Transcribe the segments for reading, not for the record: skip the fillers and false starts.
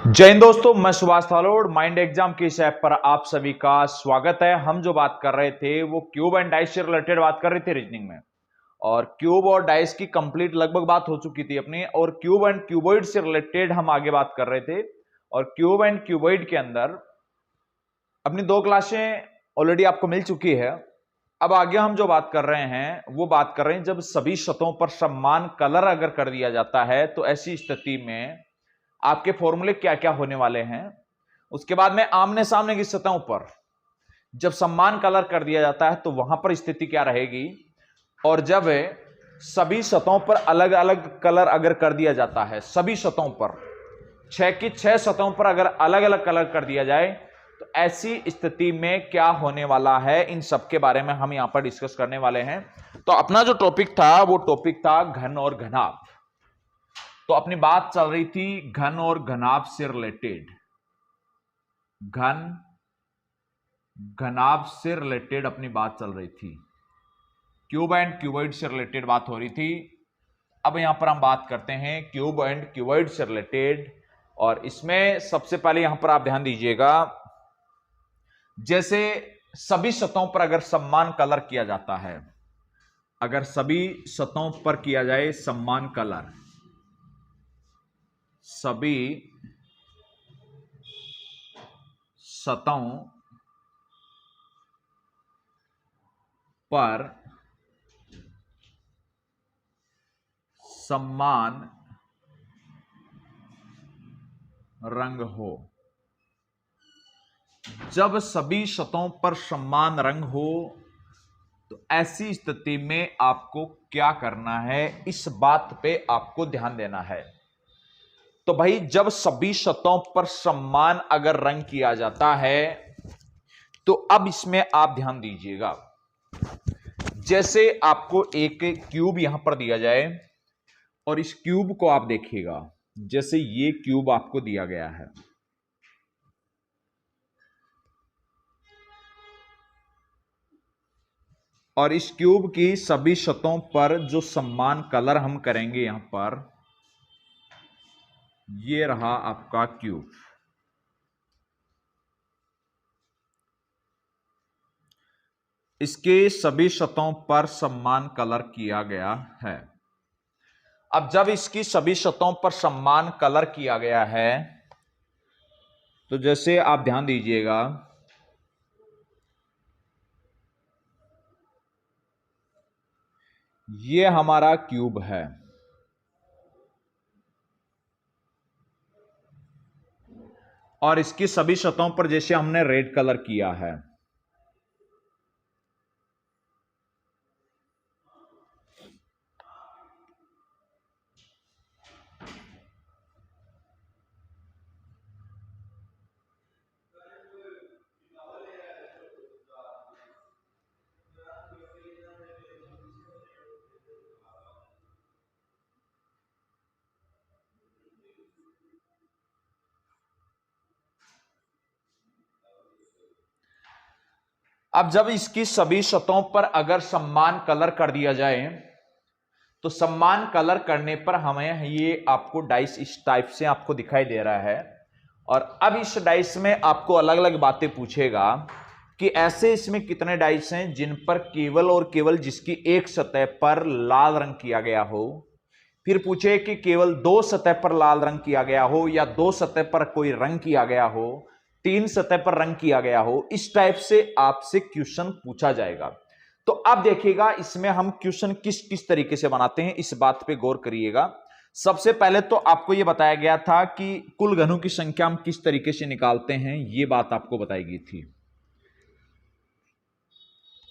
जय हिंद दोस्तों, मैं सुभाष थालोड़। माइंड एग्जाम की इस ऐप पर आप सभी का स्वागत है। हम जो बात कर रहे थे वो क्यूब एंड डाइस से रिलेटेड बात कर रहे थे रीजनिंग में, और क्यूब और डाइस की कंप्लीट लगभग बात हो चुकी थी अपनी, और क्यूब एंड क्यूबॉइड से रिलेटेड हम आगे बात कर रहे थे। और क्यूब एंड क्यूबॉइड के अंदर अपनी 2 क्लासें ऑलरेडी आपको मिल चुकी है। अब आगे हम जो बात कर रहे हैं वो बात कर रहे हैं जब सभी सतहों पर समान कलर अगर कर दिया जाता है तो ऐसी स्थिति में आपके फॉर्मूले क्या क्या होने वाले हैं। उसके बाद में आमने सामने की सतहों पर जब समान कलर कर दिया जाता है तो वहां पर स्थिति क्या रहेगी, और जब सभी सतहों पर अलग अलग कलर अगर कर दिया जाता है, सभी सतहों पर 6 की 6 सतहों पर अगर अलग अलग कलर कर दिया जाए तो ऐसी स्थिति में क्या होने वाला है, इन सब के बारे में हम यहां पर डिस्कस करने वाले हैं। तो अपना जो टॉपिक था वो टॉपिक था घन और घनाभ। तो अपनी बात चल रही थी घन और घनाभ से रिलेटेड, घन घनाभ से रिलेटेड अपनी बात चल रही थी, क्यूब एंड क्यूबॉइड से रिलेटेड बात हो रही थी। अब यहां पर हम बात करते हैं क्यूब एंड क्यूबॉइड से रिलेटेड, और इसमें सबसे पहले यहां पर आप ध्यान दीजिएगा, जैसे सभी सतहों पर अगर समान कलर किया जाता है, अगर सभी सतहों पर किया जाए समान कलर, सभी सतहों पर समान रंग हो, जब सभी सतहों पर समान रंग हो तो ऐसी स्थिति में आपको क्या करना है, इस बात पे आपको ध्यान देना है। तो भाई जब सभी सतहों पर समान अगर रंग किया जाता है तो अब इसमें आप ध्यान दीजिएगा, जैसे आपको एक क्यूब यहां पर दिया जाए और इस क्यूब को आप देखिएगा, जैसे ये क्यूब आपको दिया गया है, और इस क्यूब की सभी सतहों पर जो समान कलर हम करेंगे, यहां पर ये रहा आपका क्यूब। इसके सभी सतहों पर समान कलर किया गया है। अब जब इसकी सभी सतहों पर समान कलर किया गया है तो जैसे आप ध्यान दीजिएगा, ये हमारा क्यूब है, और इसकी सभी सतहों पर जैसे हमने रेड कलर किया है, अब जब इसकी सभी सतहों पर अगर समान कलर कर दिया जाए तो समान कलर करने पर हमें ये आपको डाइस इस टाइप से आपको दिखाई दे रहा है। और अब इस डाइस में आपको अलग अलग बातें पूछेगा कि ऐसे इसमें कितने डाइस हैं जिन पर केवल और केवल जिसकी एक सतह पर लाल रंग किया गया हो, फिर पूछे कि केवल 2 सतह पर लाल रंग किया गया हो, या 2 सतह पर कोई रंग किया गया हो, 3 सतह पर रंग किया गया हो। इस टाइप से आपसे क्वेश्चन पूछा जाएगा। तो अब देखिएगा इसमें हम क्वेश्चन किस किस तरीके से बनाते हैं, इस बात पे गौर करिएगा। सबसे पहले तो आपको यह बताया गया था कि कुल घनों की संख्या हम किस तरीके से निकालते हैं, यह बात आपको बताई गई थी।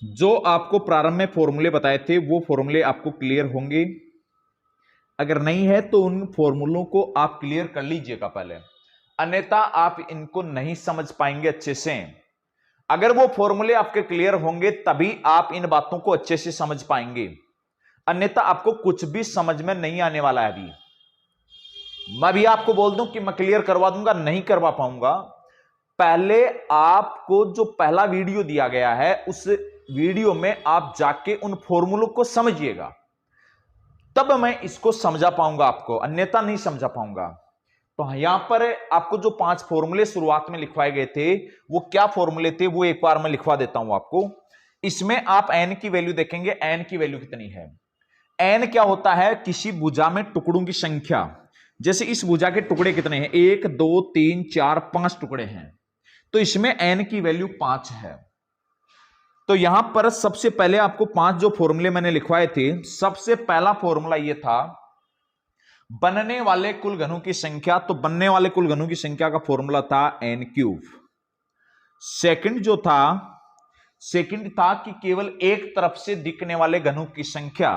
जो आपको प्रारंभ में फॉर्मूले बताए थे वो फॉर्मूले आपको क्लियर होंगे, अगर नहीं है तो उन फॉर्मूलों को आप क्लियर कर लीजिएगा पहले, अन्यथा आप इनको नहीं समझ पाएंगे अच्छे से। अगर वो फॉर्मूले आपके क्लियर होंगे तभी आप इन बातों को अच्छे से समझ पाएंगे, अन्यथा आपको कुछ भी समझ में नहीं आने वाला है। अभी मैं भी आपको बोल दूं कि मैं क्लियर करवा दूंगा, नहीं करवा पाऊंगा। पहले आपको जो पहला वीडियो दिया गया है उस वीडियो में आप जाके उन फॉर्मूलों को समझिएगा, तब मैं इसको समझा पाऊंगा आपको, अन्यथा नहीं समझा पाऊंगा। तो यहां पर आपको जो 5 फॉर्मूले शुरुआत में लिखवाए गए थे वो क्या फॉर्मूले थे वो एक बार मैं लिखवा देता हूं आपको। इसमें आप n की वैल्यू देखेंगे, n की वैल्यू कितनी है। n क्या होता है, किसी भुजा में टुकड़ों की संख्या। जैसे इस भुजा के टुकड़े कितने हैं, 1 2 3 4 5 टुकड़े हैं, तो इसमें n की वैल्यू 5 है। तो यहां पर सबसे पहले आपको 5 जो फॉर्मूले मैंने लिखवाए थे, सबसे पहला फॉर्मूला यह था बनने वाले कुल घनों की संख्या। तो बनने वाले कुल घनों की संख्या का फॉर्मूला था n³। सेकंड था कि केवल एक तरफ से दिखने वाले घनों की संख्या।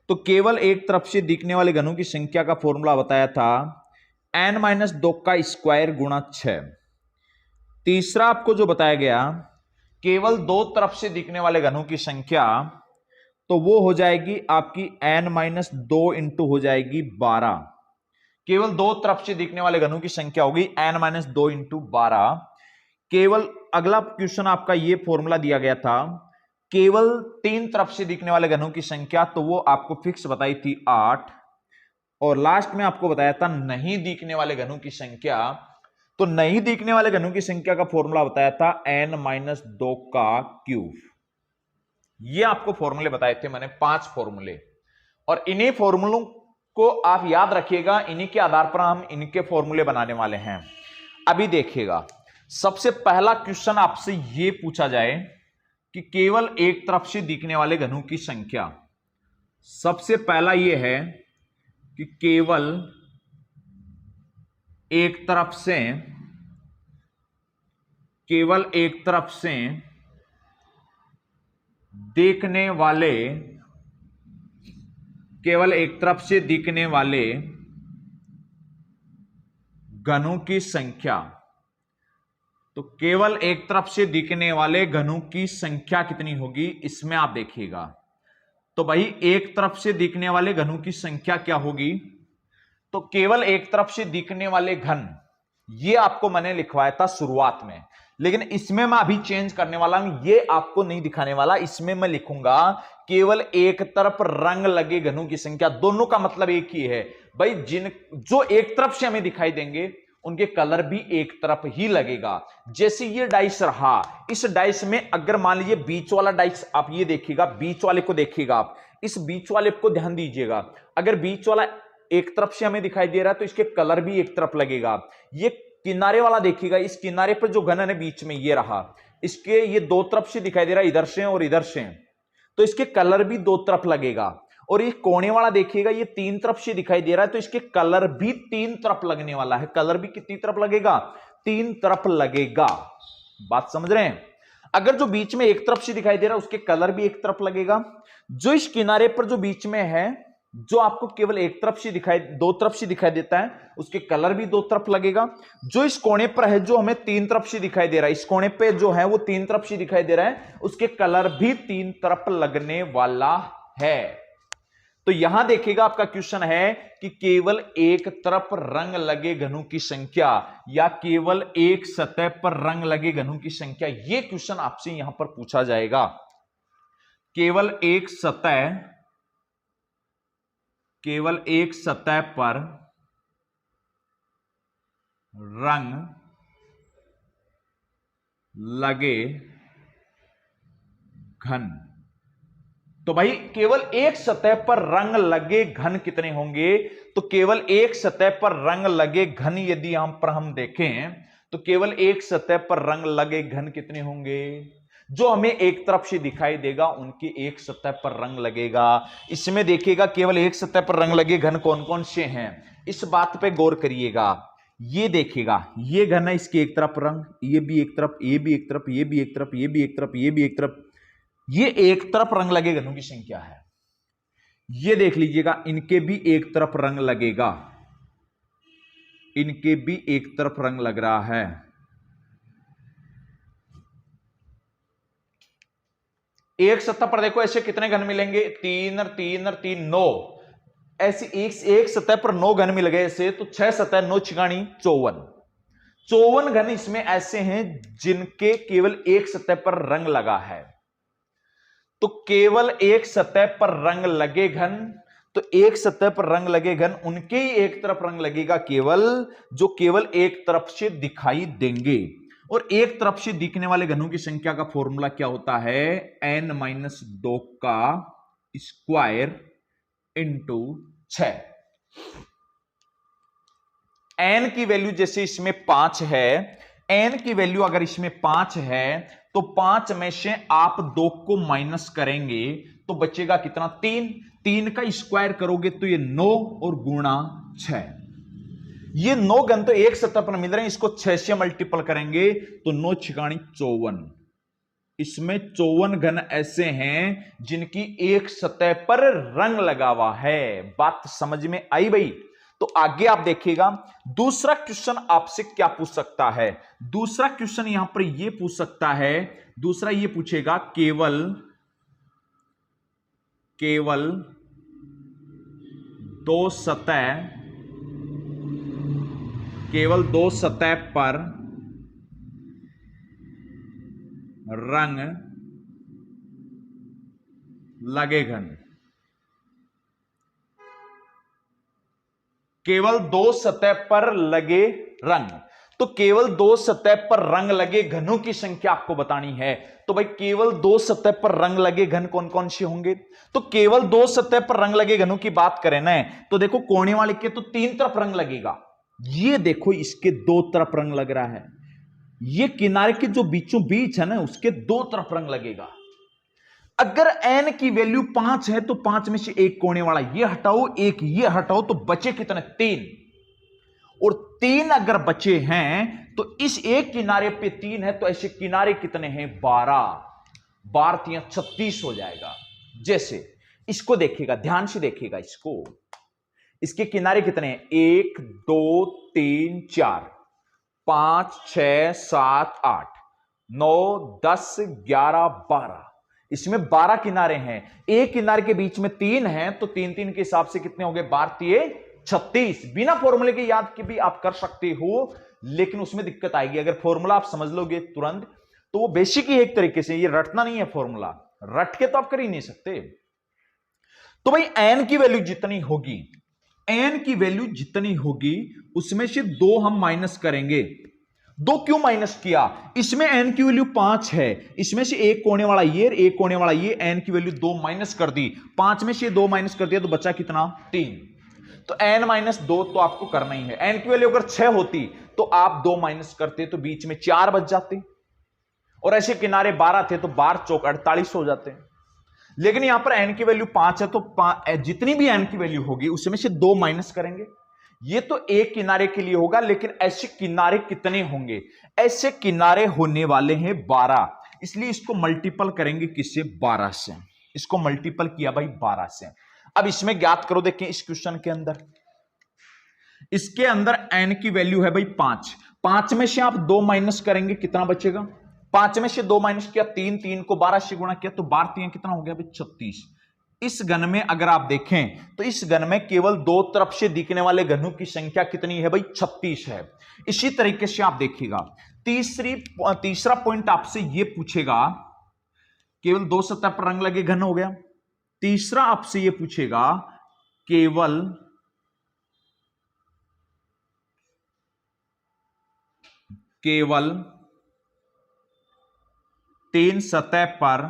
तो केवल एक तरफ से दिखने वाले घनों की संख्या का फॉर्मूला बताया था n-2 का स्क्वायर गुणा 6। तीसरा आपको जो बताया गया केवल दो तरफ से दिखने वाले घनों की संख्या, तो वो हो जाएगी आपकी n-2 इंटू हो जाएगी 12। केवल दो तरफ से दिखने वाले घनों की संख्या होगी n-2 इंटू 12। केवल अगला क्वेश्चन आपका ये फॉर्मूला दिया गया था केवल 3 तरफ से दिखने वाले घनों की संख्या, तो वो आपको फिक्स बताई थी 8। और लास्ट में आपको बताया था नहीं दिखने वाले घनों की संख्या। तो नहीं दिखने वाले घनों की संख्या का फॉर्मूला बताया था n-2 का क्यूब। ये आपको फॉर्मूले बताए थे मैंने, 5 फॉर्मूले। और इन्हीं फॉर्मूलों को आप याद रखिएगा, इन्हीं के आधार पर हम इनके फॉर्मूले बनाने वाले हैं। अभी देखिएगा, सबसे पहला क्वेश्चन आपसे यह पूछा जाए कि केवल एक तरफ से दिखने वाले घनों की संख्या। सबसे पहला यह है कि केवल एक तरफ से दिखने वाले घनों की संख्या। तो केवल एक तरफ से दिखने वाले घनों की संख्या कितनी होगी, इसमें आप देखिएगा। तो भाई एक तरफ से दिखने वाले घनों की संख्या क्या होगी, तो केवल एक तरफ से दिखने वाले घन, ये आपको मैंने लिखवाया था शुरुआत में, लेकिन इसमें मैं अभी चेंज करने वाला हूं। ये आपको नहीं दिखाने वाला, इसमें मैं लिखूंगा केवल एक तरफ रंग लगे घनों की संख्या। दोनों का मतलब एक ही है भाई, जो एक तरफ से हमें दिखाई देंगे उनके कलर भी एक तरफ ही लगेगा। जैसे ये डाइस रहा, इस डाइस में अगर मान लीजिए बीच वाला डाइस, आप ये देखिएगा, बीच वाले को देखिएगा, आप इस बीच वाले को ध्यान दीजिएगा। अगर बीच वाला एक तरफ से हमें दिखाई दे रहा है तो इसके कलर भी एक तरफ लगेगा। ये किनारे वाला देखिएगा, इस किनारे पर जो घन है बीच में ये रहा, इसके ये दो तरफ से दिखाई दे रहा है, इधर से और इधर से, तो इसके कलर भी दो तरफ लगेगा। और ये कोने वाला देखिएगा, ये 3 तरफ से दिखाई दे रहा है, तो इसके कलर भी 3 तरफ लगने वाला है। कलर भी कितनी तरफ लगेगा, 3 तरफ लगेगा। बात समझ रहे हैं। अगर जो बीच में एक तरफ से दिखाई दे रहा है उसके कलर भी एक तरफ लगेगा। जो इस किनारे पर जो बीच में है, जो आपको केवल एक तरफ से दो तरफ से दिखाई देता है, उसके कलर भी 2 तरफ लगेगा। जो इस कोने पर है, जो हमें 3 तरफ से दिखाई दे रहा है, इस कोने पे जो है वो 3 तरफ से दिखाई दे रहा है, उसके कलर भी 3 तरफ लगने वाला है। तो यहां देखिएगा, आपका क्वेश्चन है कि केवल एक तरफ रंग लगे घनों की संख्या या केवल एक सतह पर रंग लगे घनों की संख्या, यह क्वेश्चन आपसे यहां पर पूछा जाएगा। केवल एक सतह पर रंग लगे घन। तो भाई केवल एक सतह पर रंग लगे घन कितने होंगे, तो केवल एक सतह पर रंग लगे घन यदि यहां पर हम देखें तो केवल एक सतह पर रंग लगे घन कितने होंगे, जो हमें एक तरफ से दिखाई देगा उनकी एक सतह पर रंग लगेगा। इसमें देखिएगा केवल एक सतह पर रंग लगे घन कौन कौन से हैं, इस बात पे गौर करिएगा। ये देखिएगा, ये घन है, इसकी एक तरफ रंग, ये भी एक तरफ, ये भी एक तरफ, ये भी एक तरफ, ये भी एक तरफ, ये भी एक तरफ, ये एक तरफ रंग लगे घनों की संख्या है। ये देख लीजिएगा, इनके भी एक तरफ रंग लगेगा, इनके भी एक तरफ रंग लग रहा है। एक सतह पर देखो ऐसे कितने घन मिलेंगे, 3 और 3 और 3 9, ऐसी एक सतह पर 9 घन मिल गए ऐसे, तो 6 सतह 9 छिगाणी 54 घन इसमें ऐसे हैं जिनके केवल एक सतह पर रंग लगा है। तो केवल एक सतह पर रंग लगे घन, तो एक सतह पर रंग लगे घन उनके ही एक तरफ रंग लगेगा केवल, जो केवल एक तरफ से दिखाई देंगे। और एक तरफ से दिखने वाले घनों की संख्या का फॉर्मूला क्या होता है, n-2 का स्क्वायर इंटू 6। n की वैल्यू जैसे इसमें 5 है, n की वैल्यू अगर इसमें 5 है तो 5 में से आप 2 को माइनस करेंगे तो बचेगा कितना, 3। 3 का स्क्वायर करोगे तो ये 9 और गुणा 6। ये 9 घन तो एक सतह पर मिल रहे हैं, इसको 6 से मल्टीपल करेंगे तो 9 छिकाणी 54। इसमें 54 घन ऐसे हैं जिनकी एक सतह पर रंग लगा हुआ है। बात समझ में आई भाई? तो आगे आप देखिएगा दूसरा क्वेश्चन आपसे क्या पूछ सकता है। दूसरा क्वेश्चन यहां पर यह पूछ सकता है, दूसरा यह पूछेगा केवल दो सतह पर रंग लगे घन, केवल 2 सतह पर लगे रंग। तो केवल 2 सतह पर रंग लगे घनों की संख्या आपको बतानी है। तो भाई केवल 2 सतह पर रंग लगे घन कौन कौन से होंगे? तो केवल 2 सतह पर रंग लगे घनों की बात करें ना, तो देखो कोने वाले के तो 3 तरफ रंग लगेगा। ये देखो इसके 2 तरफ रंग लग रहा है। ये किनारे के जो बीचों बीच है ना उसके 2 तरफ रंग लगेगा। अगर n की वैल्यू 5 है तो 5 में से एक कोने वाला ये हटाओ, एक ये हटाओ, तो बचे कितने, 3। और 3 अगर बचे हैं तो इस एक किनारे पे 3 है तो ऐसे किनारे कितने हैं, 12। 12 36 हो जाएगा। जैसे इसको देखिएगा, ध्यान से देखिएगा इसको, इसके किनारे कितने हैं, 1 2 3 4 5 6 7 8 9 10 11 12, इसमें 12 किनारे हैं। एक किनारे के बीच में 3 हैं तो 3 3 के हिसाब से कितने हो गए, 12 36। बिना फॉर्मूले के याद के भी आप कर सकते हो, लेकिन उसमें दिक्कत आएगी। अगर फॉर्मूला आप समझ लोगे तुरंत तो वो बेसिक ही एक तरीके से, ये रटना नहीं है फॉर्मूला, रट के तो आप कर ही नहीं सकते। तो भाई n की वैल्यू जितनी होगी, n की वैल्यू जितनी होगी उसमें से 2 हम माइनस करेंगे। 2 क्यों माइनस किया, इसमें n की वैल्यू 5 है, इसमें से एक कोने वाला ये, एक कोने वाला ये, n की वैल्यू 2 माइनस कर दी। 5 में से 2 माइनस कर दिया तो बचा कितना, 3। तो n - 2 तो आपको करना ही है। n की वैल्यू अगर 6 होती तो आप 2 माइनस करते तो बीच में 4 बच जाते, और ऐसे किनारे 12 थे तो 12 चौक 48 हो जाते। लेकिन यहां पर n की वैल्यू 5 है तो जितनी भी n की वैल्यू होगी उसमें से 2 माइनस करेंगे। ये तो एक किनारे के लिए होगा, लेकिन ऐसे किनारे कितने होंगे, ऐसे किनारे होने वाले हैं 12, इसलिए इसको मल्टीपल करेंगे किससे, 12 से। इसको मल्टीपल किया भाई 12 से। अब इसमें ज्ञात करो, देखें इस क्वेश्चन के अंदर, इसके अंदर n की वैल्यू है भाई 5। 5 में से आप 2 माइनस करेंगे, कितना बचेगा, 5 में से 2 माइनस किया 3, 3 को 12 से गुणा किया तो 12 3 कितना हो गया भाई 36। इस घन में अगर आप देखें तो इस घन में केवल 2 तरफ से दिखने वाले घनों की संख्या कितनी है भाई, 36 है। इसी तरीके से आप देखिएगा तीसरा पॉइंट आपसे यह पूछेगा, केवल 2 सतह पर रंग लगे घन हो गया। तीसरा आपसे यह पूछेगा केवल 3 सतह पर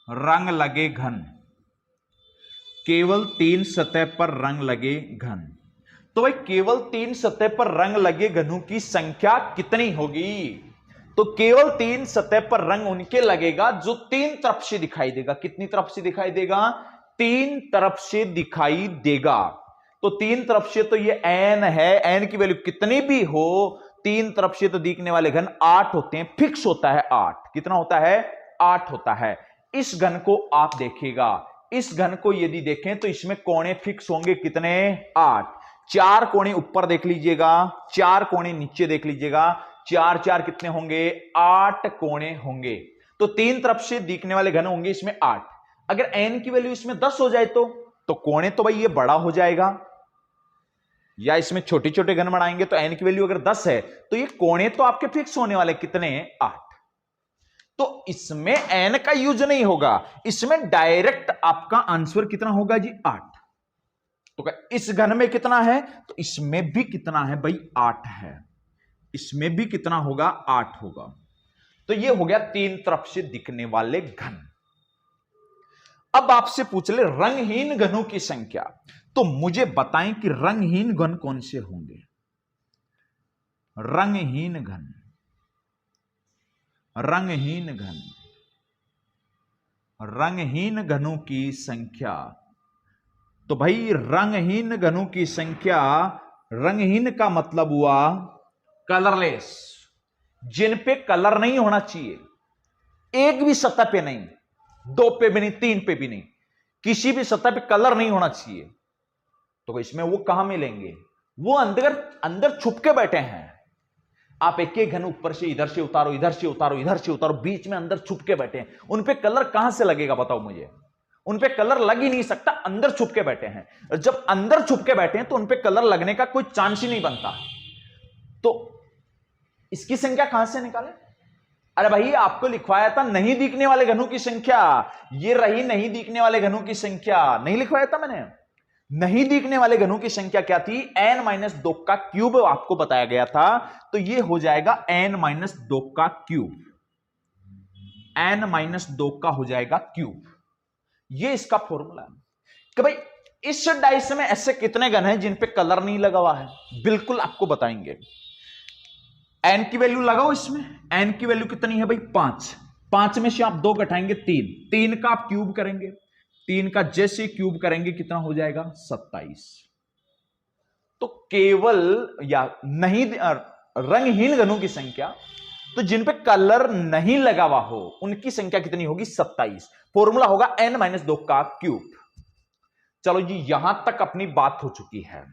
रंग लगे घन, केवल 3 सतह पर रंग लगे घन। तो भाई केवल 3 सतह पर रंग लगे घनों की संख्या कितनी होगी, तो केवल 3 सतह पर रंग उनके लगेगा जो 3 तरफ से दिखाई देगा। कितनी तरफ से दिखाई देगा, 3 तरफ से दिखाई देगा। तो 3 तरफ से तो ये n है, n की वैल्यू कितनी भी हो 3 तरफ से तो दिखने वाले घन 8 होते हैं, फिक्स होता है 8। कितना होता है, 8 होता है। इस घन को आप देखिएगा, इस घन को यदि देखें तो इसमें कोणे फिक्स होंगे कितने, 8। 4 कोणे ऊपर देख लीजिएगा, 4 कोणे नीचे देख लीजिएगा, 4 4 कितने होंगे, 8 कोणे होंगे। तो 3 तरफ से दिखने वाले घन होंगे इसमें 8। अगर n की वैल्यू इसमें 10 हो जाए तो कोणे तो भाई ये बड़ा हो जाएगा, या इसमें छोटे छोटे घन बनाएंगे तो n की वैल्यू अगर 10 है तो ये कोणे तो आपके फिक्स होने वाले कितने, 8। तो इसमें एन का यूज नहीं होगा, इसमें डायरेक्ट आपका आंसर कितना होगा जी 8। तो इस घन में कितना है, तो इसमें भी कितना है भाई 8 है, इसमें भी कितना होगा 8 होगा। तो ये हो गया तीन तरफ से दिखने वाले घन। अब आपसे पूछ ले रंगहीन घनों की संख्या, तो मुझे बताएं कि रंगहीन घन कौन से होंगे। रंगहीन घन, रंगहीन घन, रंगहीन घनों की संख्या। तो भाई रंगहीन घनों की संख्या, रंगहीन का मतलब हुआ कलरलेस, जिन पे कलर नहीं होना चाहिए, एक भी सतह पे नहीं, दो पे भी नहीं, तीन पे भी नहीं, किसी भी सतह पे कलर नहीं होना चाहिए। तो इसमें वो कहां मिलेंगे, वो अंदर अंदर छुप के बैठे हैं। आप एक एक घन ऊपर से इधर से उतारो, इधर से उतारो, इधर से उतारो, बीच में अंदर छुप के बैठे हैं। उन पे कलर कहां से लगेगा बताओ मुझे, उन पे कलर लग ही नहीं सकता, अंदर छुप के बैठे हैं। जब अंदर छुप के बैठे हैं तो उन पे कलर लगने का कोई चांस ही नहीं बनता। तो इसकी संख्या कहां से निकाले? अरे भाई आपको लिखवाया था नहीं दिखने वाले घनों की संख्या, ये रही नहीं दिखने वाले घनों की संख्या, नहीं लिखवाया था मैंने। नहीं दिखने वाले घनों की संख्या क्या थी, n-2 का क्यूब आपको बताया गया था। तो ये हो जाएगा n-2 का क्यूब, n-2 का हो जाएगा क्यूब। ये इसका फॉर्मूला है कि भाई इस डाइस में ऐसे कितने घन हैं जिन पे कलर नहीं लगा हुआ है, बिल्कुल आपको बताएंगे। n की वैल्यू लगाओ इसमें, n की वैल्यू कितनी है भाई 5, 5 में से आप 2 घटाएंगे 3, 3 का आप क्यूब करेंगे, 3 का जैसे क्यूब करेंगे कितना हो जाएगा 27। तो केवल या नहीं रंगहीन घनों की संख्या, तो जिन पे कलर नहीं लगा हुआ हो उनकी संख्या कितनी होगी 27। फॉर्मूला होगा n-2 का क्यूब। चलो जी यहां तक अपनी बात हो चुकी है।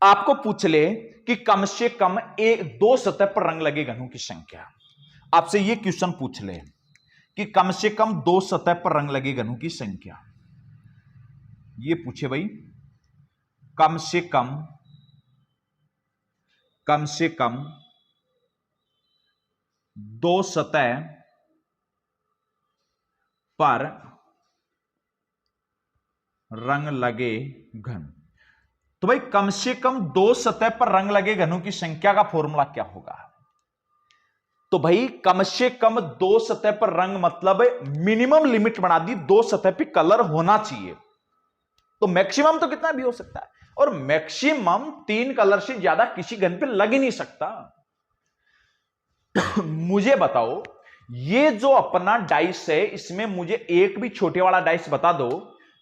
आपको पूछ ले कि कम से कम दो सतह पर रंग लगे घनों की संख्या, आपसे यह क्वेश्चन पूछ ले कि कम से कम 2 सतह पर रंग लगे घनों की संख्या, ये पूछे भाई कम से कम 2 सतह पर रंग लगे घन। तो भाई कम से कम 2 सतह पर रंग लगे घनों की संख्या का फॉर्मूला क्या होगा? तो भाई कम से कम 2 सतह पर रंग मतलब मिनिमम लिमिट बना दी, 2 सतह पे कलर होना चाहिए। तो मैक्सिमम तो कितना भी हो सकता है, और मैक्सिमम 3 कलर से ज्यादा किसी घन पे लग ही नहीं सकता। मुझे बताओ ये जो अपना डाइस है इसमें मुझे एक भी छोटे वाला डाइस बता दो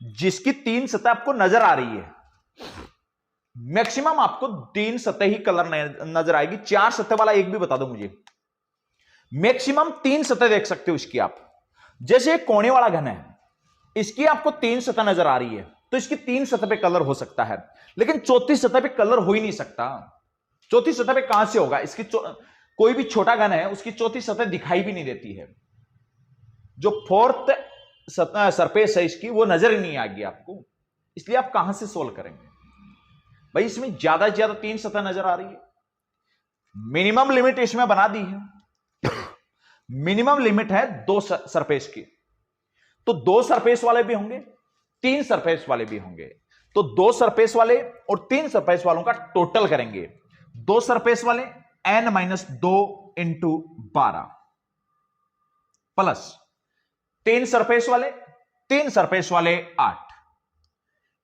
जिसकी 3 सतह आपको नजर आ रही है। मैक्सिमम आपको 3 सतह ही कलर नजर आएगी, 4 सतह वाला एक भी बता दो मुझे। मैक्सिमम 3 सतह देख सकते हो इसकी आप। जैसे एक कोने वाला घन है, इसकी आपको 3 सतह नजर आ रही है, तो इसकी 3 सतह पे कलर हो सकता है, लेकिन चौथी सतह पे कलर हो ही नहीं सकता। चौथी सतह पे कहां से होगा? इसकी कोई भी छोटा घन है उसकी चौथी सतह दिखाई भी नहीं देती है, जो फोर्थ सरफेस है इसकी वो नजर ही नहीं आएगी आपको, इसलिए आप कहां से सोल्व करेंगे भाई? इसमें ज्यादा से ज्यादा 3 सतह नजर आ रही है, मिनिमम लिमिट इसमें बना दी है। मिनिमम लिमिट है 2 सरफेस की, तो 2 सरफेस वाले भी होंगे, 3 सरफेस वाले भी होंगे। तो 2 सरफेस वाले और 3 सरफेस वालों का टोटल करेंगे। 2 सरफेस वाले n-2 इंटू 12 प्लस 3 सरफेस वाले 8।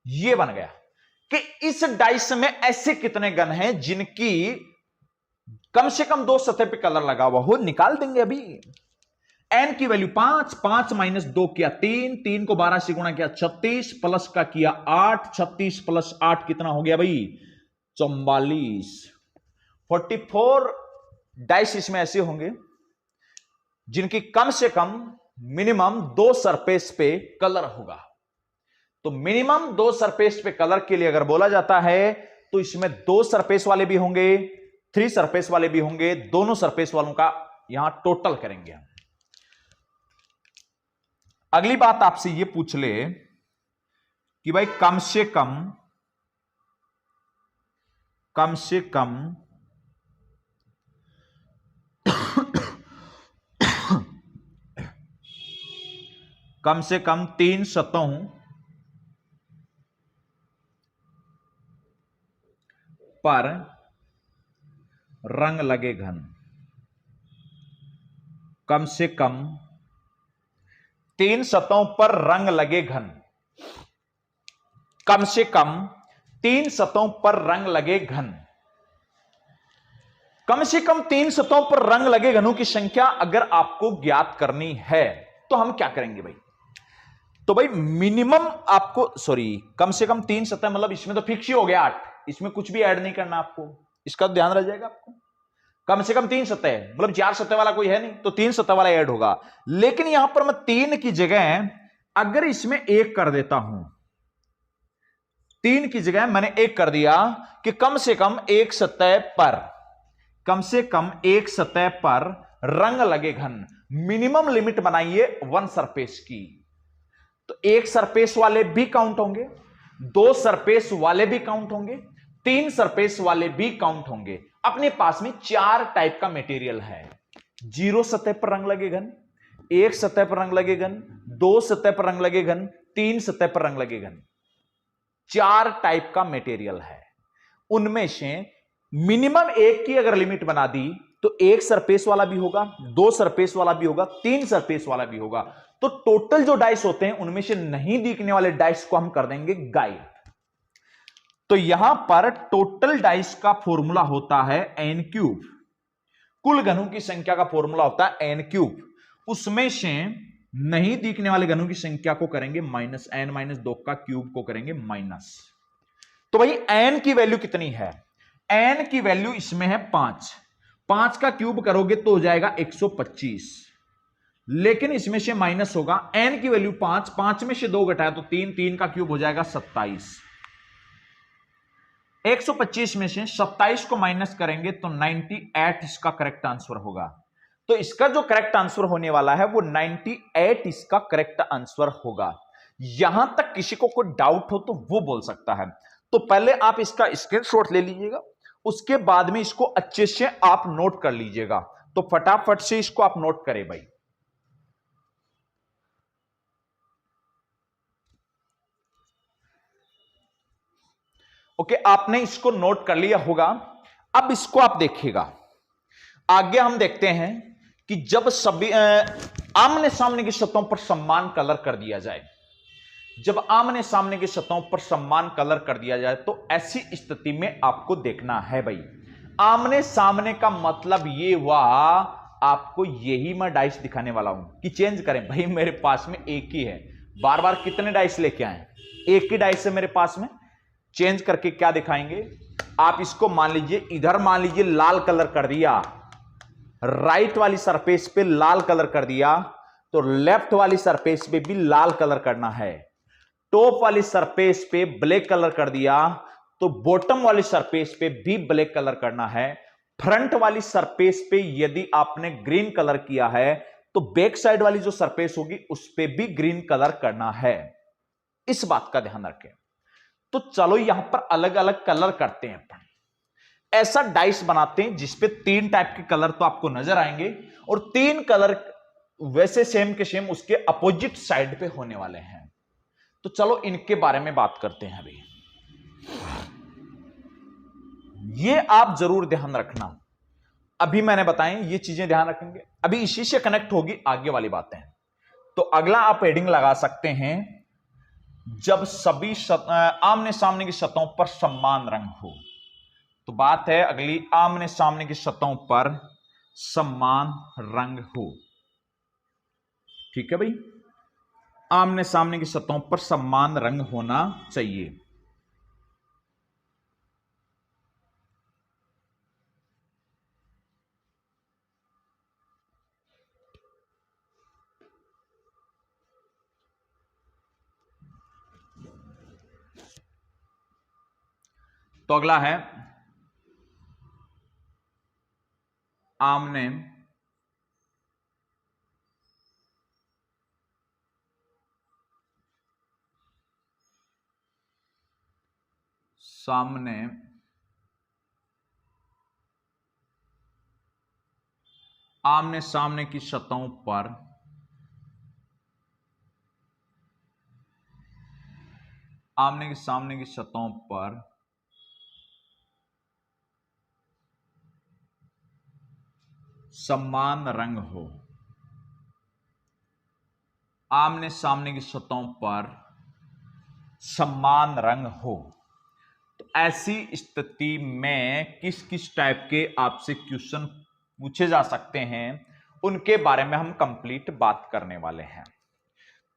यह बन गया कि इस डाइस में ऐसे कितने घन हैं जिनकी कम से कम 2 सतह पे कलर लगा हुआ हो। निकाल देंगे अभी। n की वैल्यू 5, 5 माइनस 2 किया 3, 3 को 12 से गुणा किया 36, प्लस का किया 8, 36 प्लस 8 कितना हो गया भाई 44। 44 डाइस इसमें ऐसे होंगे जिनकी कम से कम मिनिमम 2 सरफेस पे कलर होगा। तो मिनिमम 2 सरफेस पे कलर के लिए अगर बोला जाता है तो इसमें 2 सरफेस वाले भी होंगे, 3 सरफेस वाले भी होंगे, दोनों सरफेस वालों का यहां टोटल करेंगे हम। अगली बात आपसे यह पूछ ले कि भाई कम से कम कम से कम 3 सतहों पर रंग लगे घन। कम से कम 3 सतहों पर रंग लगे घन। कम से कम 3 सतहों पर रंग लगे घन। कम से कम 3 सतहों पर रंग लगे घनों की संख्या अगर आपको ज्ञात करनी है तो हम क्या करेंगे भाई? तो भाई मिनिमम आपको कम से कम 3 सतह, मतलब इसमें तो फिक्स ही हो गया 8, इसमें कुछ भी ऐड नहीं करना आपको, इसका ध्यान रह जाएगा आपको। कम से कम 3 सतह, मतलब 4 सतह वाला कोई है नहीं तो 3 सतह वाला ऐड होगा। लेकिन यहां पर मैं 3 की जगह अगर इसमें 1 कर देता हूं, 3 की जगह मैंने 1 कर दिया कि कम से कम एक सतह पर, कम से कम एक सतह पर रंग लगे घन। मिनिमम लिमिट बनाइए 1 सरफेस की, तो 1 सरफेस वाले भी काउंट होंगे, 2 सरफेस वाले भी काउंट होंगे, 3 सरफेस वाले भी काउंट होंगे। अपने पास में 4 टाइप का मटेरियल है। 0 सतह पर रंग लगे घन, 1 सतह पर रंग लगे घन, 2 सतह पर रंग लगे घन, 3 सतह पर रंग लगे घन। 4 टाइप का मटेरियल है। उनमें से मिनिमम 1 की अगर लिमिट बना दी तो 1 सरफेस वाला भी होगा, 2 सरफेस वाला भी होगा, 3 सरफेस वाला भी होगा। तो टोटल जो डाइस होते हैं उनमें से नहीं दिखने वाले डाइस को हम कर देंगे गायब। तो यहां पर टोटल डाइस का फॉर्मूला होता है n क्यूब। कुल घनों की संख्या का फॉर्मूला होता है n क्यूब। उसमें से नहीं दिखने वाले घनों की संख्या को करेंगे माइनस, n माइनस 2 का क्यूब को करेंगे माइनस। तो भाई n की वैल्यू कितनी है? n की वैल्यू इसमें है 5। 5 का क्यूब करोगे तो हो जाएगा 125, लेकिन इसमें से माइनस होगा। n की वैल्यू 5, 5 में से 2 घटाया तो 3, 3 का क्यूब हो जाएगा 27। 125 में से 27 को माइनस करेंगे तो 98 इसका करेक्ट आंसर होगा। तो इसका जो करेक्ट आंसर होने वाला है वो 98 इसका करेक्ट आंसर होगा। यहां तक किसी को कोई डाउट हो तो वो बोल सकता है। तो पहले आप इसका स्क्रीनशॉट ले लीजिएगा, उसके बाद में इसको अच्छे से आप नोट कर लीजिएगा। तो फटाफट से इसको आप नोट करें भाई। ओके, आपने इसको नोट कर लिया होगा। अब इसको आप देखिएगा, आगे हम देखते हैं कि जब सभी आमने सामने की सतहों पर समान कलर कर दिया जाए, जब आमने सामने की सतहों पर समान कलर कर दिया जाए तो ऐसी स्थिति में आपको देखना है भाई। आमने सामने का मतलब ये हुआ, आपको यही मैं डाइस दिखाने वाला हूं कि चेंज करें। भाई मेरे पास में एक ही है, बार बार कितने डाइस लेके आए? एक ही डाइस है मेरे पास में। चेंज करके क्या दिखाएंगे आप? इसको मान लीजिए, इधर मान लीजिए लाल कलर कर दिया, राइट वाली सरफेस पे लाल कलर कर दिया, तो लेफ्ट वाली सरफेस पे भी लाल कलर करना है। टॉप वाली सरफेस पे ब्लैक कलर कर दिया तो बॉटम वाली सरफेस पे भी ब्लैक कलर करना है। फ्रंट वाली सरफेस पे यदि आपने ग्रीन कलर किया है तो बैक साइड वाली जो सरफेस होगी उस पे भी ग्रीन कलर करना है। इस बात का ध्यान रखें। तो चलो यहां पर अलग अलग कलर करते हैं अपन। ऐसा डाइस बनाते हैं जिसपे 3 टाइप के कलर तो आपको नजर आएंगे और 3 कलर वैसे सेम के सेम उसके अपोजिट साइड पे होने वाले हैं। तो चलो इनके बारे में बात करते हैं। अभी ये आप जरूर ध्यान रखना, अभी मैंने बताएं ये चीजें ध्यान रखेंगे, अभी इसी से कनेक्ट होगी आगे वाली बातें। तो अगला आप हेडिंग लगा सकते हैं, जब सभी आमने सामने की सतहों पर समान रंग हो। तो बात है अगली, आमने सामने की सतहों पर समान रंग हो। ठीक है भाई, आमने सामने की सतहों पर समान रंग होना चाहिए। तो अगला है आमने सामने आमने सामने की सतहों पर आमने के सामने की सतहों पर समान रंग हो, आमने सामने की सतहों पर समान रंग हो, तो ऐसी स्थिति में किस किस टाइप के आपसे क्वेश्चन पूछे जा सकते हैं, उनके बारे में हम कंप्लीट बात करने वाले हैं।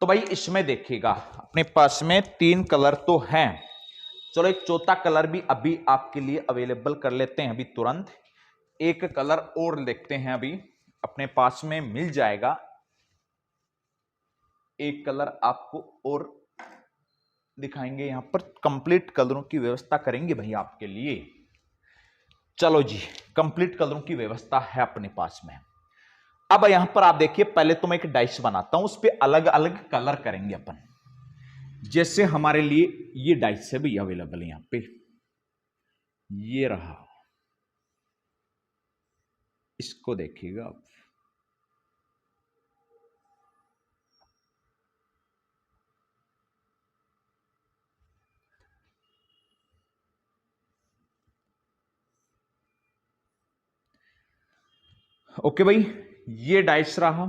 तो भाई इसमें देखिएगा, अपने पास में 3 कलर तो हैं, चलो एक चौथा कलर भी अभी आपके लिए अवेलेबल कर लेते हैं अभी तुरंत। एक कलर और देखते हैं, अभी अपने पास में मिल जाएगा, एक कलर आपको और दिखाएंगे, यहां पर कंप्लीट कलरों की व्यवस्था करेंगे भाई आपके लिए। चलो जी, कंप्लीट कलरों की व्यवस्था है अपने पास में। अब यहां पर आप देखिए, पहले तो मैं एक डाइस बनाता हूं, उस पर अलग अलग कलर करेंगे अपन। जैसे हमारे लिए ये डाइस है भी अवेलेबल है यहां पे, ये रहा, इसको देखिएगा आप। ओके भाई, ये डाइस रहा,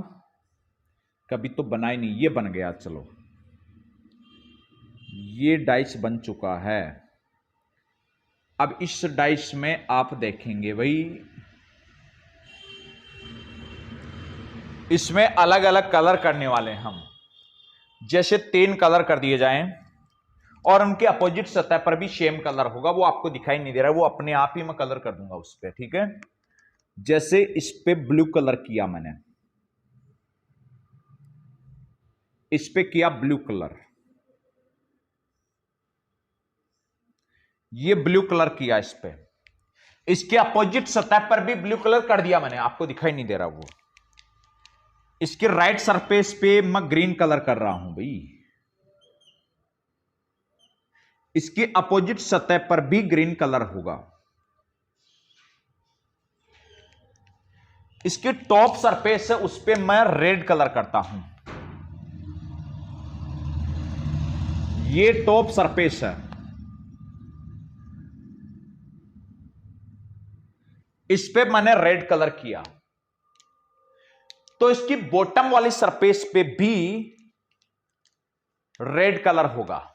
कभी तो बना ही नहीं, ये बन गया, चलो ये डाइस बन चुका है। अब इस डाइस में आप देखेंगे भाई, इसमें अलग अलग कलर करने वाले हैं हम। जैसे 3 कलर कर दिए जाएं और उनके अपोजिट सतह पर भी सेम कलर होगा, वो आपको दिखाई नहीं दे रहा है, वो अपने आप ही मैं कलर कर दूंगा उस पर, ठीक है। जैसे इस पे ब्लू कलर किया मैंने, इस पे किया ब्लू कलर, ये ब्लू कलर किया इस पे, इसके अपोजिट सतह पर भी ब्लू कलर कर दिया मैंने, आपको दिखाई नहीं दे रहा वो। इसके राइट सरफेस पे मैं ग्रीन कलर कर रहा हूं भाई, इसके अपोजिट सतह पर भी ग्रीन कलर होगा। इसके टॉप सरफेस है, उस पे मैं रेड कलर करता हूं, ये टॉप सरफेस है, इस पे मैंने रेड कलर किया, तो इसकी बॉटम वाली सरफेस पे भी रेड कलर होगा।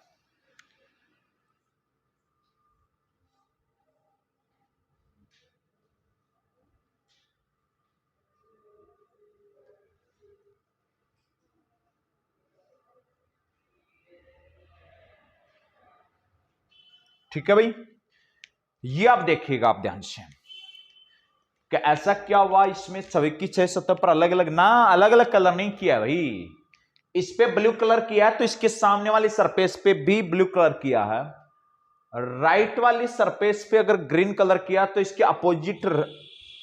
ठीक है भाई, ये आप देखिएगा आप ध्यान से कि ऐसा क्या हुआ, इसमें सभी की 6 सतह पर अलग अलग ना, अलग अलग कलर नहीं किया भाई। इस पे ब्लू कलर किया है तो इसके सामने वाली सरफेस पे भी ब्लू कलर किया है, राइट वाली सरफेस पे अगर ग्रीन कलर किया तो इसके अपोजिट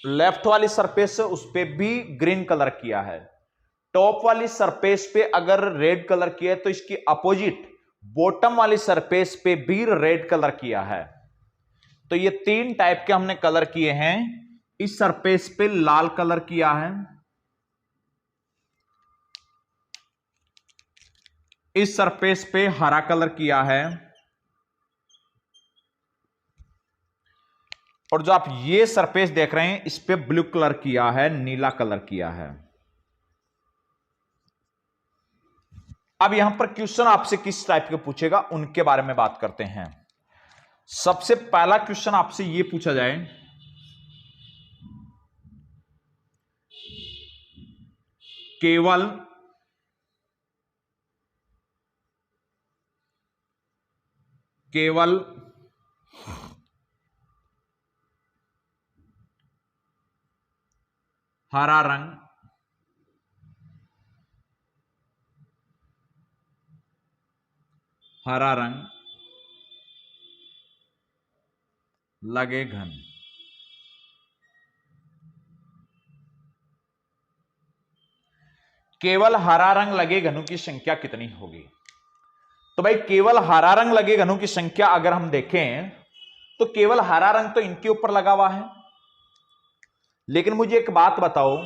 लेफ्ट वाली सरफेस है उस पे भी ग्रीन कलर किया है, टॉप वाली सरफेस पे अगर रेड कलर किया तो इसकी अपोजिट बॉटम वाली सरफेस पे भी रेड कलर किया है। तो ये 3 टाइप के हमने कलर किए हैं। इस सरफेस पे लाल कलर किया है, इस सरफेस पे हरा कलर किया है, और जो आप ये सरफेस देख रहे हैं इस पे ब्लू कलर किया है, नीला कलर किया है। अब यहां पर क्वेश्चन आपसे किस टाइप के पूछेगा उनके बारे में बात करते हैं। सबसे पहला क्वेश्चन आपसे यह पूछा जाए, केवल हरा रंग लगे घन, केवल हरा रंग लगे घनों की संख्या कितनी होगी। तो भाई केवल हरा रंग लगे घनों की संख्या अगर हम देखें तो केवल हरा रंग तो इनके ऊपर लगा हुआ है, लेकिन मुझे एक बात बताओ,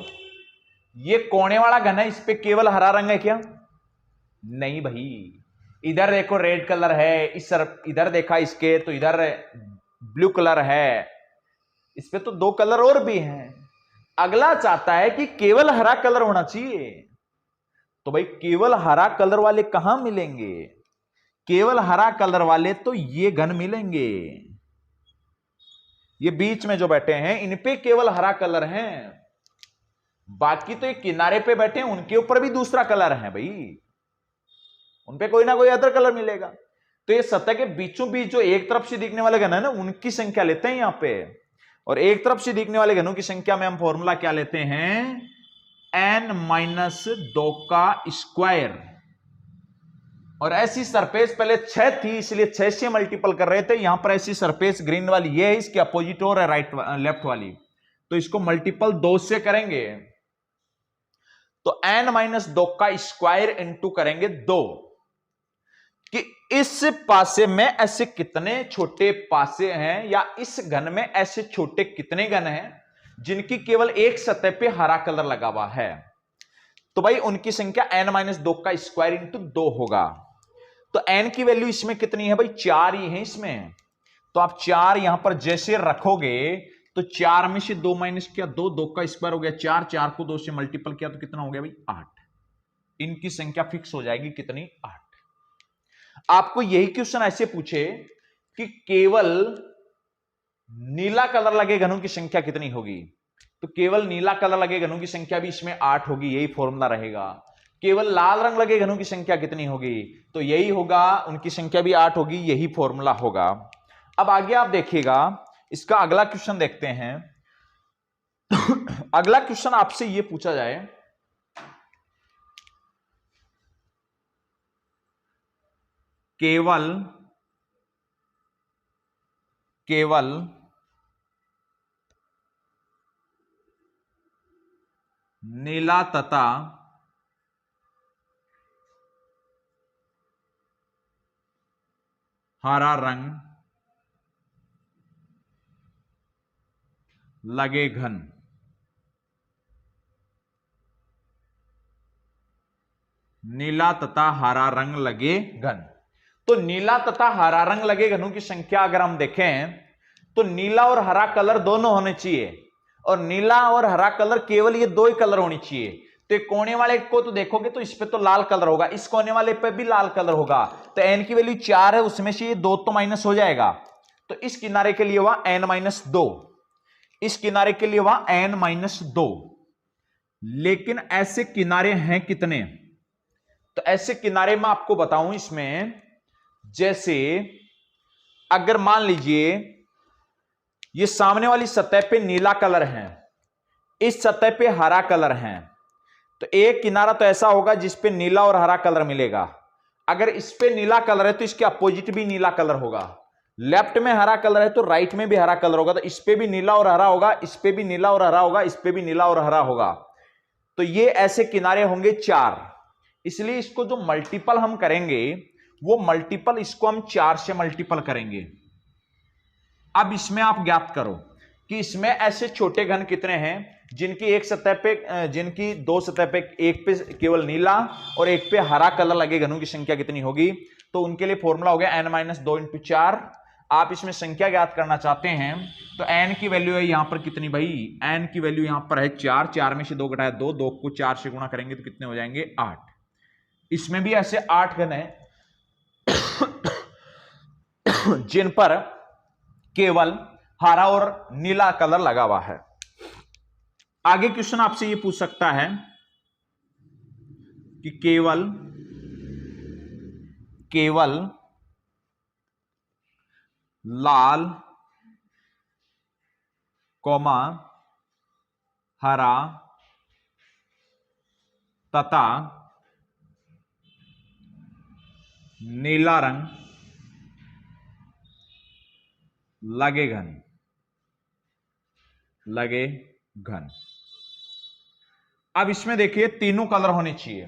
ये कोने वाला घन है, इस पे केवल हरा रंग है क्या? नहीं भाई, इधर देखो रेड कलर है, इधर देखा इसके तो इधर ब्लू कलर है, इस पे तो दो कलर और भी हैं। अगला चाहता है कि केवल हरा कलर होना चाहिए। तो भाई केवल हरा कलर वाले कहां मिलेंगे? केवल हरा कलर वाले तो ये घन मिलेंगे, ये बीच में जो बैठे हैं इन पे केवल हरा कलर है। बाकी तो ये किनारे पे बैठे हैं उनके ऊपर भी दूसरा कलर है भाई, उनपे कोई ना कोई अदर कलर मिलेगा। तो ये सतह के बीचों बीच जो एक तरफ से दिखने वाले घन है ना, उनकी संख्या लेते हैं यहां पे, और एक तरफ से दिखने वाले घनों की संख्या में हम फॉर्मूला क्या लेते हैं? n-2 का स्क्वायर। और ऐसी सरफेस पहले 6 थी इसलिए 6 से मल्टीपल कर रहे थे। यहां पर ऐसी सरफेस ग्रीन वाली ये है, इसके अपोजिट और है राइट लेफ्ट वाली, तो इसको मल्टीपल 2 से करेंगे तो n-2 का स्क्वायर इंटू करेंगे 2, कि इस पासे में ऐसे कितने छोटे पासे हैं, या इस घन में ऐसे छोटे कितने घन हैं जिनकी केवल एक सतह पे हरा कलर लगा हुआ है। तो भाई उनकी संख्या n-2 का स्क्वायर इंटू 2 होगा। तो n की वैल्यू इसमें कितनी है भाई? 4 ही है इसमें। तो आप 4 यहां पर जैसे रखोगे तो 4 में से 2 माइनस किया 2, 2 का स्क्वायर हो गया 4, 4 को 2 से मल्टीपल किया तो कितना हो गया भाई? 8। इनकी संख्या फिक्स हो जाएगी कितनी? 8। आपको यही क्वेश्चन ऐसे पूछे कि केवल नीला कलर लगे घनों की संख्या कितनी होगी, तो केवल नीला कलर लगे घनों की संख्या भी इसमें 8 होगी, यही फॉर्मूला रहेगा। केवल लाल रंग लगे घनों की संख्या कितनी होगी, तो यही होगा, उनकी संख्या भी 8 होगी, यही फॉर्मूला होगा। अब आगे आप देखिएगा, इसका अगला क्वेश्चन देखते हैं। अगला क्वेश्चन आपसे यह पूछा जाए, केवल नीला तथा हरा रंग लगे घन नीला तथा हरा रंग लगे घन। तो नीला तथा हरा रंग लगे घनों की संख्या अगर हम देखें तो नीला और हरा कलर दोनों होने चाहिए, और नीला और हरा कलर केवल ये दो ही कलर होनी चाहिए। तो एक कोने वाले को तो देखोगे तो इस पे तो लाल कलर होगा, इस कोने वाले पे भी लाल कलर होगा। तो n की वैल्यू 4 है, उसमें से ये 2 तो माइनस हो जाएगा, तो इस किनारे के लिए हुआ n-2, इस किनारे के लिए हुआ n-2। लेकिन ऐसे किनारे हैं कितने? तो ऐसे किनारे मैं आपको बताऊं इसमें, जैसे अगर मान लीजिए ये सामने वाली सतह पे नीला कलर है, इस सतह पे हरा कलर है, तो एक किनारा तो ऐसा होगा जिस पे नीला और हरा कलर मिलेगा। अगर इस पे नीला कलर है तो इसके अपोजिट भी नीला कलर होगा। लेफ्ट में हरा कलर है तो राइट में भी हरा कलर होगा, तो इस पे भी नीला और हरा होगा, इस पे भी नीला और हरा होगा, इस पे भी नीला और हरा होगा। तो ये ऐसे किनारे होंगे 4। इसलिए इसको जो मल्टीपल हम करेंगे वो मल्टीपल इसको हम 4 से मल्टीपल करेंगे। अब इसमें आप ज्ञात करो कि इसमें ऐसे छोटे घन कितने हैं जिनकी एक सतह पे, जिनकी दो सतह पे, एक पे केवल नीला और एक पे हरा कलर लगे घनों की संख्या कितनी होगी। तो उनके लिए फॉर्मूला हो गया n-2 × 4। आप इसमें संख्या ज्ञात करना चाहते हैं तो n की वैल्यू है यहां पर कितनी भाई? n की वैल्यू यहां पर है 4, 4 में से 2 घटाया 2, 2 को 4 से गुणा करेंगे तो कितने हो जाएंगे? 8। इसमें भी ऐसे 8 घन है जिन पर केवल हरा और नीला कलर लगा हुआ है। आगे क्वेश्चन आपसे यह पूछ सकता है कि केवल लाल कौमा हरा तथा नीला रंग लगे घन। अब इसमें देखिए तीनों कलर होने चाहिए,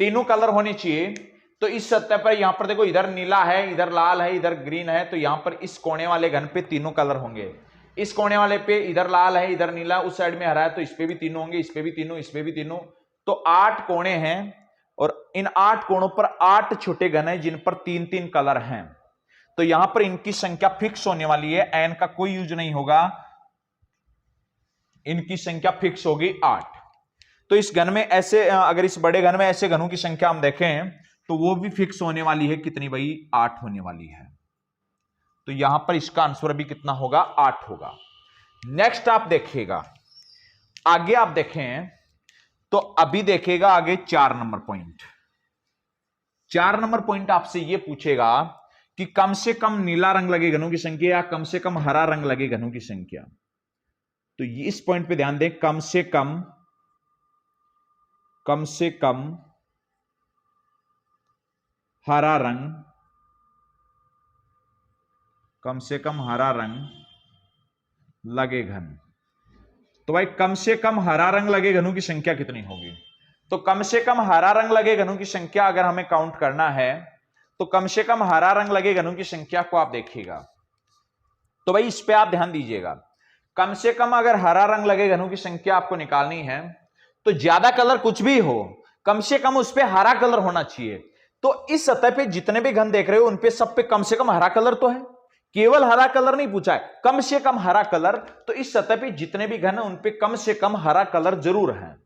तीनों कलर होने चाहिए। तो इस सतह पर यहां पर देखो, इधर नीला है, इधर लाल है, इधर ग्रीन है, तो यहां पर इस कोने वाले घन पे तीनों कलर होंगे। इस कोने वाले पे इधर लाल है, इधर नीला, उस साइड में हरा है, तो इस पे भी तीनों होंगे, इस पे भी तीनों, इस पे भी तीनों। तो 8 कोने हैं, और इन 8 कोणों पर 8 छोटे घन हैं जिन पर 3-3 कलर हैं। तो यहां पर इनकी संख्या फिक्स होने वाली है, एन का कोई यूज नहीं होगा, इनकी संख्या फिक्स होगी 8। तो इस घन में ऐसे, अगर इस बड़े घन में ऐसे घनों की संख्या हम देखें तो वो भी फिक्स होने वाली है, कितनी भाई? 8 होने वाली है। तो यहां पर इसका आंसर भी कितना होगा? 8 होगा। नेक्स्ट आप देखिएगा, आगे आप देखें तो अभी देखेगा आगे 4 नंबर पॉइंट। 4 नंबर पॉइंट आपसे यह पूछेगा कि कम से कम नीला रंग लगे घनों की संख्या या कम से कम हरा रंग लगे घनों की संख्या। तो इस पॉइंट पे ध्यान दें, कम से कम हरा रंग, कम से कम हरा रंग लगे घन। तो भाई कम से कम हरा रंग लगे घनों की संख्या कितनी होगी? तो कम से कम हरा रंग लगे घनों की संख्या अगर हमें काउंट करना है तो कम से कम हरा रंग लगे घनों की संख्या को आप देखिएगा। तो भाई इस पे आप ध्यान दीजिएगा, कम से कम अगर हरा रंग लगे घनों की संख्या आपको निकालनी है तो ज्यादा कलर कुछ भी हो, कम से कम उस पे हरा कलर होना चाहिए। तो इस सतह पे जितने भी घन देख रहे हो उन पे सब पे कम से कम हरा कलर तो है, केवल हरा कलर नहीं पूछा है, कम से कम हरा कलर। तो इस सतह पे जितने भी घन है उन पे कम से कम हरा कलर जरूर है।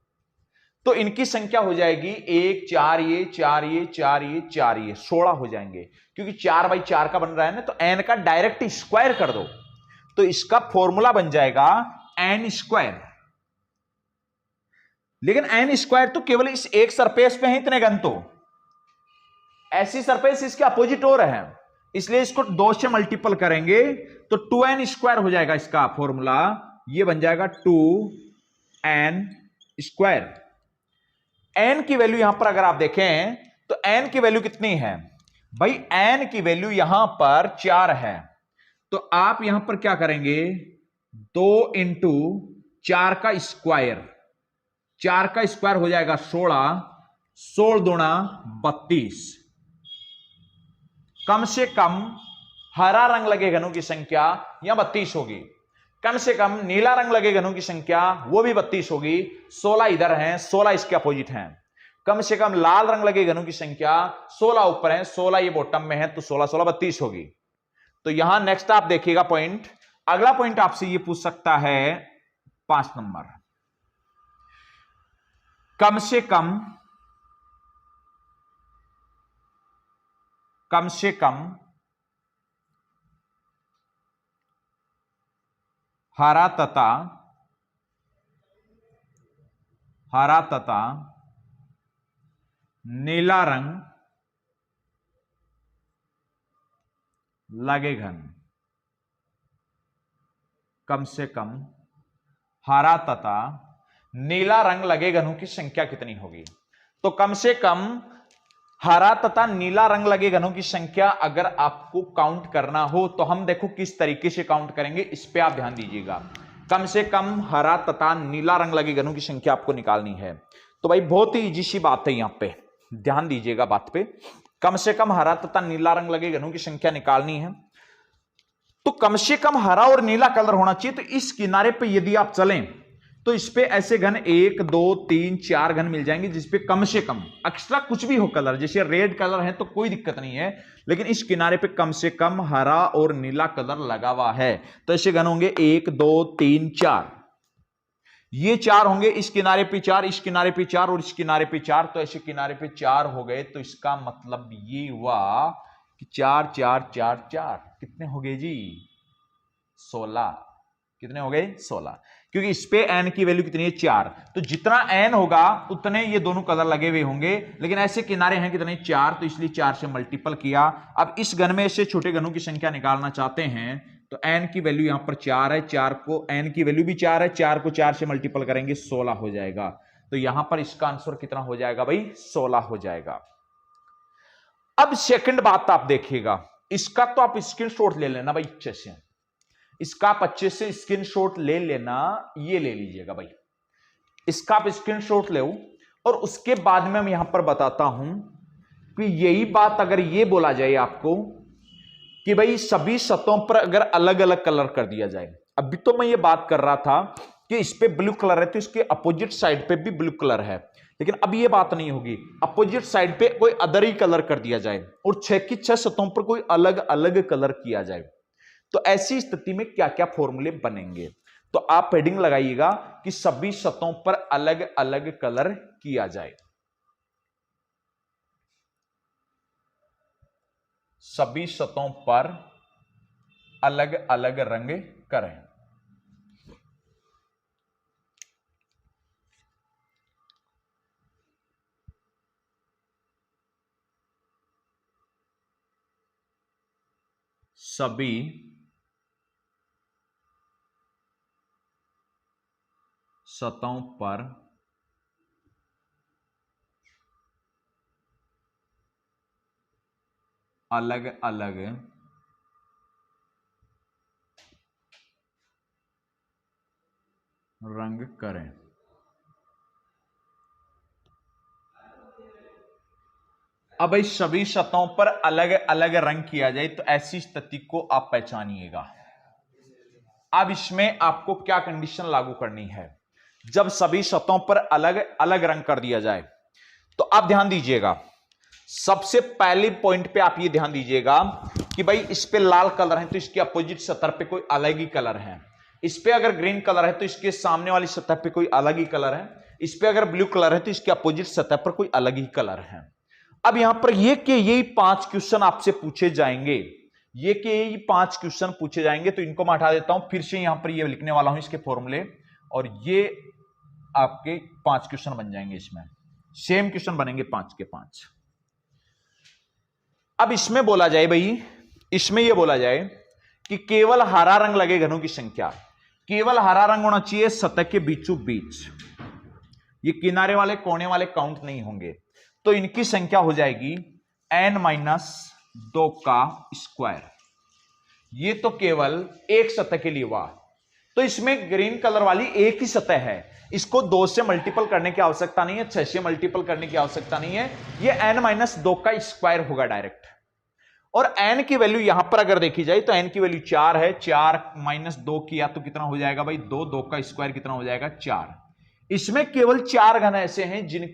तो इनकी संख्या हो जाएगी 1, 4 ये, 4 ये, 4 ये, 4 ये, 16 हो जाएंगे, क्योंकि 4 बाई 4 का बन रहा है ना। तो एन का डायरेक्ट स्क्वायर कर दो, तो इसका फॉर्मूला बन जाएगा एन स्क्वायर। लेकिन एन स्क्वायर तो केवल इस एक सरफेस पे है इतने घन, तो ऐसी सरफेस इसके अपोजिट और है, इसलिए इसको 2 से मल्टीपल करेंगे तो 2n स्क्वायर हो जाएगा। इसका फॉर्मूला ये बन जाएगा 2n स्क्वायर। n की वैल्यू यहां पर अगर आप देखें तो n की वैल्यू कितनी है भाई? n की वैल्यू यहां पर 4 है। तो आप यहां पर क्या करेंगे? 2 इंटू 4 का स्क्वायर, 4 का स्क्वायर हो जाएगा 16, 16 दूना 32। कम से कम हरा रंग लगे घनों की संख्या यहां 32 होगी, कम से कम नीला रंग लगे घनों की संख्या वो भी 32 होगी। 16 इधर हैं, 16 इसके अपोजिट हैं। कम से कम लाल रंग लगे घनों की संख्या 16 ऊपर है, 16 ये बॉटम में है, तो 16 16 32 होगी। तो यहां नेक्स्ट आप देखिएगा पॉइंट, अगला पॉइंट आपसे ये पूछ सकता है 5 नंबर, कम से कम हरा तथा नीला रंग लगे घन। कम से कम हरा तथा नीला रंग लगे घनों की संख्या कितनी होगी? तो कम से कम हरा तथा नीला रंग लगे घनों की संख्या अगर आपको काउंट करना हो तो हम देखो किस तरीके से काउंट करेंगे, इस पे आप ध्यान दीजिएगा। कम से कम हरा तथा नीला रंग लगे घनों की संख्या आपको निकालनी है। तो भाई बहुत ही इजी सी बात है, यहां पे ध्यान दीजिएगा बात पे। कम से कम हरा तथा नीला रंग लगे घनों की संख्या निकालनी है तो कम से कम हरा और नीला कलर होना चाहिए। तो इस किनारे पे यदि आप चलें तो इस पे ऐसे घन 1, 2, 3, 4 घन मिल जाएंगे जिसपे कम से कम एक्स्ट्रा कुछ भी हो कलर, जैसे रेड कलर है तो कोई दिक्कत नहीं है, लेकिन इस किनारे पे कम से कम हरा और नीला कलर लगा हुआ है। तो ऐसे घन होंगे 1, 2, 3, 4, ये 4 होंगे, इस किनारे पे 4, इस किनारे पे 4 और इस किनारे पे 4। तो ऐसे किनारे पे 4 हो गए। तो इसका मतलब ये हुआ कि 4, 4, 4, 4 कितने हो गए जी? 16। कितने हो गए? 16, क्योंकि इस पे n की वैल्यू कितनी है? 4। तो जितना n होगा उतने ये दोनों कलर लगे हुए होंगे, लेकिन ऐसे किनारे हैं कितने? 4, तो इसलिए 4 से मल्टीपल किया। अब इस घन में से छोटे घनों की संख्या निकालना चाहते हैं तो n की वैल्यू यहां पर 4 है, 4 को n की वैल्यू भी 4 है, 4 को 4 से मल्टीपल करेंगे 16 हो जाएगा। तो यहां पर इसका आंसर कितना हो जाएगा भाई? 16 हो जाएगा। अब सेकंड बात आप देखिएगा, इसका तो आप स्क्रीनशॉट ले लेना भाई अच्छे से, इसका आप अच्छे से स्क्रीनशॉट ले लेना, ये ले लीजिएगा भाई, इसका आप स्क्रीनशॉट ले और उसके बाद में मैं यहां पर बताता हूं कि यही बात अगर ये बोला जाए आपको कि भाई सभी सतहों पर अगर अलग अलग कलर कर दिया जाए। अभी तो मैं ये बात कर रहा था कि इस पे ब्लू कलर है तो इसके अपोजिट साइड पे भी ब्लू कलर है, लेकिन अब ये बात नहीं होगी, अपोजिट साइड पे कोई अदर ही कलर कर दिया जाए और 6 की 6 सतहों पर कोई अलग अलग कलर किया जाए, तो ऐसी स्थिति में क्या क्या फॉर्मूले बनेंगे। तो आप हेडिंग लगाइएगा कि सभी सतहों पर अलग अलग कलर किया जाए, सभी सतहों पर अलग अलग रंग करें। सभी सतहों पर अलग अलग रंग करें। अब इस सभी सतहों पर अलग अलग रंग किया जाए, तो ऐसी स्थिति को आप पहचानिएगा। अब इसमें आपको क्या कंडीशन लागू करनी है, जब सभी सतहों पर अलग अलग रंग कर दिया जाए, तो आप ध्यान दीजिएगा, सबसे पहले पॉइंट पे आप ये ध्यान दीजिएगा कि भाई इस पे लाल कलर है तो इसके अपोजिट सतह पे कोई अलग ही कलर है, इस पे अगर ग्रीन कलर है तो इसके सामने वाली सतह पे कोई अलग ही कलर है, इस पे अगर ब्लू कलर है तो इसके अपोजिट सतह पर कोई अलग ही कलर है। अब यहां पर ये कि यही 5 क्वेश्चन आपसे पूछे जाएंगे, ये कि यही 5 क्वेश्चन पूछे जाएंगे, तो इनको मैं हटा देता हूं, फिर से यहां पर ये लिखने वाला हूं इसके फॉर्मूले, और ये आपके 5 क्वेश्चन बन जाएंगे, इसमें सेम क्वेश्चन बनेंगे 5 के 5। अब इसमें बोला जाए भाई, इसमें यह बोला जाए कि केवल हरा रंग लगे घनों की संख्या, केवल हरा रंग होना चाहिए सतह के बीचों बीच, ये किनारे वाले कोने वाले काउंट नहीं होंगे, तो इनकी संख्या हो जाएगी n-2 का स्क्वायर। ये तो केवल एक सतह के लिए हुआ, तो इसमें ग्रीन कलर वाली एक ही सतह है, इसको 2 से मल्टीपल करने की आवश्यकता नहीं है, 6 से मल्टीपल करने की आवश्यकता नहीं है, ये n-2 का स्क्वायर होगा डायरेक्ट। और n की वैल्यू यहां पर अगर देखी जाए तो n की वैल्यू 4 है, 4 - 2 किया तो कितना हो जाएगा भाई 2, 2 का स्क्वायर कितना हो जाएगा 4। इसमें केवल 4 घन ऐसे हैं जिन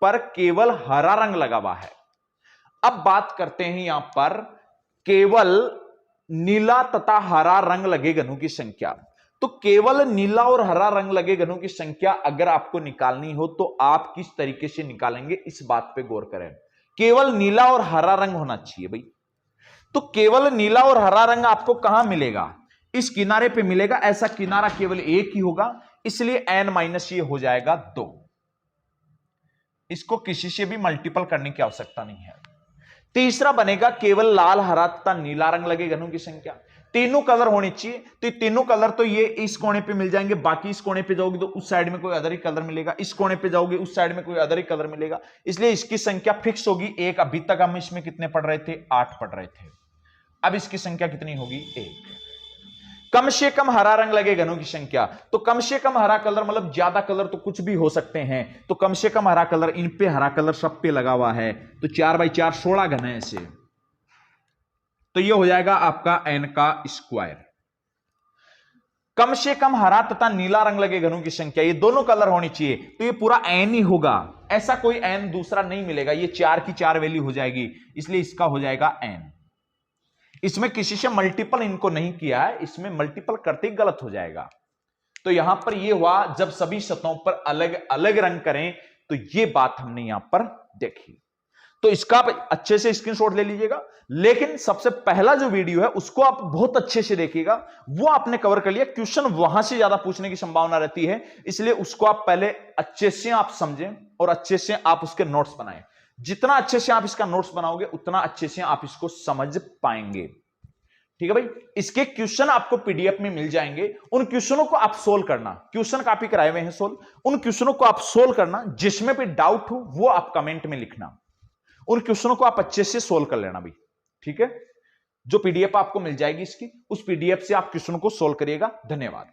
पर केवल हरा रंग लगा हुआ है। अब बात करते हैं यहां पर केवल नीला तथा हरा रंग लगे घनों की संख्या, तो केवल नीला और हरा रंग लगे घनों की संख्या अगर आपको निकालनी हो तो आप किस तरीके से निकालेंगे, इस बात पे गौर करें। केवल नीला और हरा रंग होना चाहिए भाई, तो केवल नीला और हरा रंग आपको कहां मिलेगा, इस किनारे पे मिलेगा, ऐसा किनारा केवल एक ही होगा, इसलिए n- ये हो जाएगा 2, इसको किसी से भी मल्टीपल करने की आवश्यकता नहीं है। तीसरा बनेगा केवल लाल हरा तथा नीला रंग लगे घनों की संख्या, तीनों कलर होने चाहिए, तो तीनों कलर तो ये इस कोने पे मिल जाएंगे, बाकी इस कोने पे जाओगे तो उस साइड में कोई अदर ही कलर मिलेगा, इस कोने पे जाओगे उस साइड में कोई अदर ही कलर मिलेगा, इसलिए इसकी संख्या फिक्स होगी 1। अभी तक हम इसमें कितने पढ़ रहे थे, 8 पढ़ रहे थे, अब इसकी संख्या कितनी होगी 1। कम से कम हरा रंग लगे घनों की संख्या, तो कम से कम हरा कलर मतलब ज्यादा कलर तो कुछ भी हो सकते हैं, तो कम से कम हरा कलर, इन पे हरा कलर सब पे लगा हुआ है, तो 4/4 16 घन है ऐसे, तो ये हो जाएगा आपका n का स्क्वायर। कम से कम हरा तथा नीला रंग लगे घनों की संख्या, ये दोनों कलर होनी चाहिए, तो ये पूरा n ही होगा, ऐसा कोई n दूसरा नहीं मिलेगा, ये 4 की 4 वैल्यू हो जाएगी, इसलिए इसका हो जाएगा n। इसमें किसी से मल्टीपल इनको नहीं किया है, इसमें मल्टीपल करते ही गलत हो जाएगा। तो यहां पर ये हुआ जब सभी सतहों पर अलग अलग रंग करें, तो ये बात हमने यहां पर देखी, तो इसका अच्छे से स्क्रीनशॉट ले लीजिएगा। लेकिन सबसे पहला जो वीडियो है उसको आप बहुत अच्छे से देखिएगा, वो आपने कवर कर लिया, क्वेश्चन वहां से ज्यादा पूछने की संभावना रहती है, इसलिए उसको आप पहले अच्छे से आप समझें और अच्छे से आप उसके नोट्स बनाएं। जितना अच्छे से आप इसका नोट्स बनाओगे उतना अच्छे से आप इसको समझ पाएंगे, ठीक है भाई। इसके क्वेश्चन आपको पीडीएफ में मिल जाएंगे, उन क्वेश्चनों को आप सोल्व करना, क्वेश्चन कॉपी कराए हुए हैं सोल्व, उन क्वेश्चनों को आप सोल्व करना, जिसमें भी डाउट हो वो आप कमेंट में लिखना, उन क्वेश्चनों को आप अच्छे से सोल्व कर लेना भाई, ठीक है। जो पीडीएफ आपको मिल जाएगी इसकी, उस पीडीएफ से आप क्वेश्चनों को सोल्व करिएगा। धन्यवाद।